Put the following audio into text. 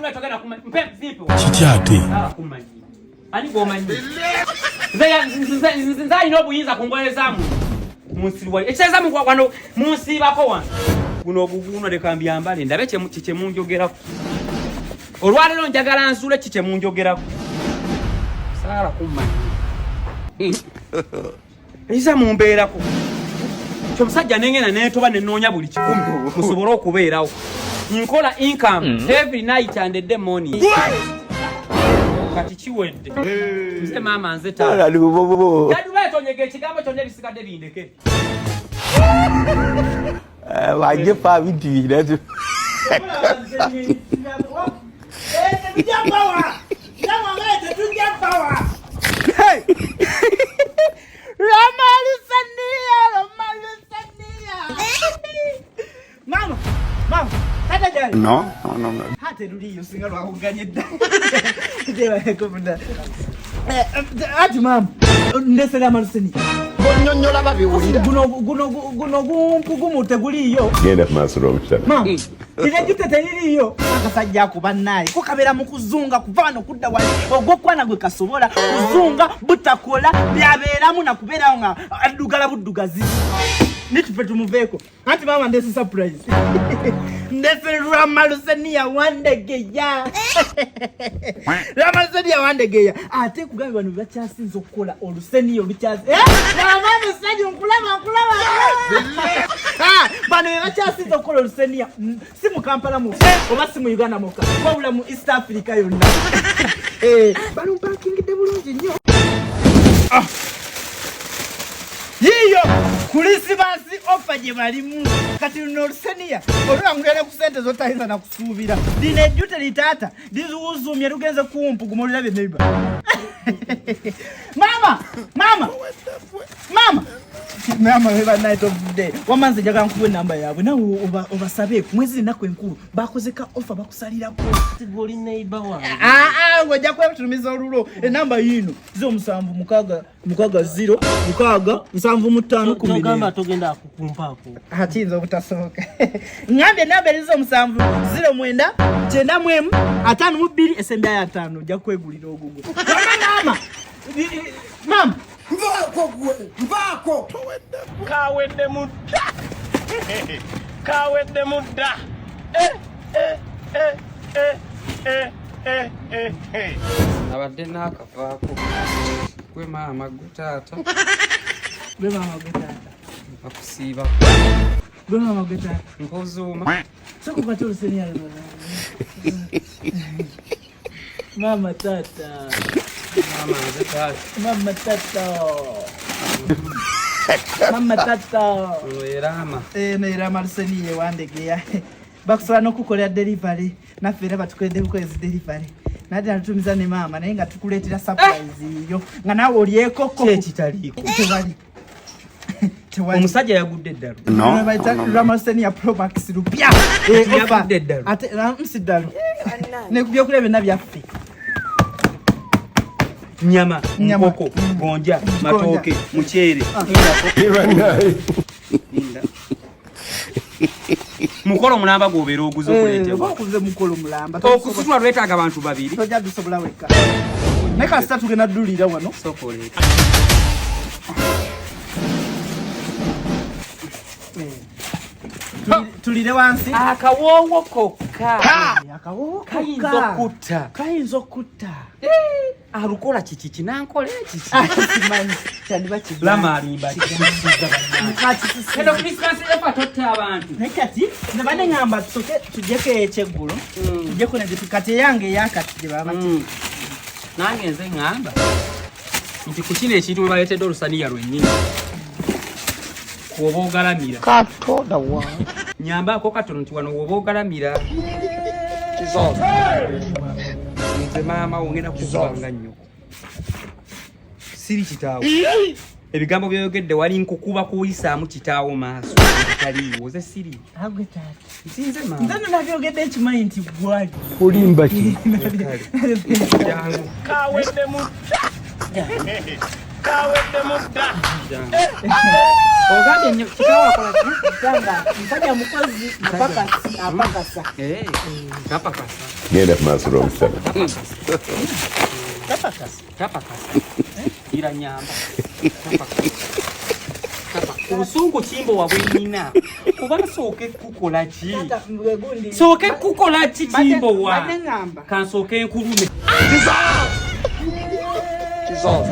duwe togenda kumanyi. Mpe zipo. Kityate. Kumanyi. Ani gomanyi. Nza ino buyinza kungolezamu. Musiwa. Ekizamu kwa kwano musibako wan. Guno oguguno lekambya mbale ndabe kiche munjogerako. Olwalero njagala nsule kiche munjogerako. Sala kumanyi. Isa mumbeerako. Chomusajja nengena netoba nenonya buli kikumu. Kusobola okubeerawo. Nkola income every night and the morning. Kati kiwedde. Nze mama nze ta. Yadu betonyege ekigambo kyonna ebisigadde bindeke. Waje pa bitibira tu. Hey! Mama! Hata jari? No. Hata ruliyo singa lwakuganye dda. Dewa kumunda. Ati mama, ndesera amaruseni. Bonyonyola babiwulira. Guno gumpugumu teguliyo. Genda kumasoro mshaka. Mama, ile jute teririyo. Akasajja kuba naye. Kukabera mu kuzunga kuvano kudda wali. Ogokwana gwe kasobola kuzunga butakola byabeeramu na kubeerawo nga adugala buddugazi. Nitupe tumuveko. Ati mama ndese surprise. Ndese Ramalusenia wandegeya. Ramalusenia wandegeya. Ate kugambe bano bacyasinze okukola oluseniyo luchazi. Mama musajja nkulaba. Bano bacyasinze okukola oluseniyo. Si mu Kampala mu oba si mu Uganda moka. Wabula mu East Africa yonna. Bano mpakingidde bulungi nnyo. Yiyo kulisibasi ofa je balimu kati no lusenia olwa ngene ku sente zotayiza na kusuubira dine jute litata dizuuzumye lugenze kumpu gumulira be neighbor. Mama we night of the day wamanze jaga nkuwe namba yawe na obasabe mwezi nako enkuru bakozeka offer bakusalira ko Tigoli neighbor wa. Ngoja kwa tumiza olulo enamba yino zo musanvu mukaga 0 mukaga musanvu mutano kumene Togamba togenda kukumpako. Hatinza obutasoka. Ngambe namba lizo musanvu 0 mwenda 9 mwemu 5 mu 2 esembya ya 5 ja kwegulira ogugo. Mama Mbako Kawedde mudda. Abadde nakavaako. Gwe mama gutaata. Akusiiba. Gwe mama gutaata. Nkozuuma. Soko katolo senia. Mama tata. Mama tata. Erama. Nerama luseniye wandegeya. Bakusala nokukolera delivery. Nafera batukolede bukwezi delivery. Nadi natumiza ne mama naye nga tukuletera surprise yo. Nga nawe olyeko ko. Kitaliiko. Omusajja yagudde eddalu. No. Ramasenia Pro Max rupya. Yagudde eddalu. Ate msidalu. Ne kubyokulebe nabyaffe. Nyama, nkoko, gonja, matoke, muchere. Mukolo mulamba gobera oguzo kuletebwa. Bakuze mukolo mulamba. Okusitwa lwetaaga abantu babiri. Tojja dusobola weka. Neka sitatu gena dulira wano. Sokole. Tulire wansi. Akawowo kokka. Akawowo Kayinza okutta. Alukola kiki kinankole kiki. Simanyi chandiba kiki. Lama alimba. Kendo Christmas efa totta abantu. Nekati nabane ngamba tusoke tujeke ekyeggulo. Tujeko ne kati yange yakati je baba. Nange nze ngamba. Nti kukine ekintu baletedde olusaniya lwennyini. Kuoba ogalamira. Katoda wa. Nyambako katono nti wano woba ogalamira. Nze maama ongenda kukubanga nnyo. Siri kitaawo. Ebigambo by'oyogedde wali nkukuba kuyisaamu kitaawo maaso. Taliiwo ze siri. Agwe tata. Nsinze maama. Nze nabyogedde ekimanyi nti gwali. Kulimba ki. Kawedde mudda. kawedde mudda. Ogambye nnyo kikawa akola ki? Sanga mpanya mukozi apakasa. Kapakasa. Genda ku maaso lw'omusana. Kapakasa. Ira nyamba. Ubusungu Kimbowa bwenina. Kuba sooke kukola ki? Sooke kukola ki Kimbowa? Kansooke nkulume. Jesus.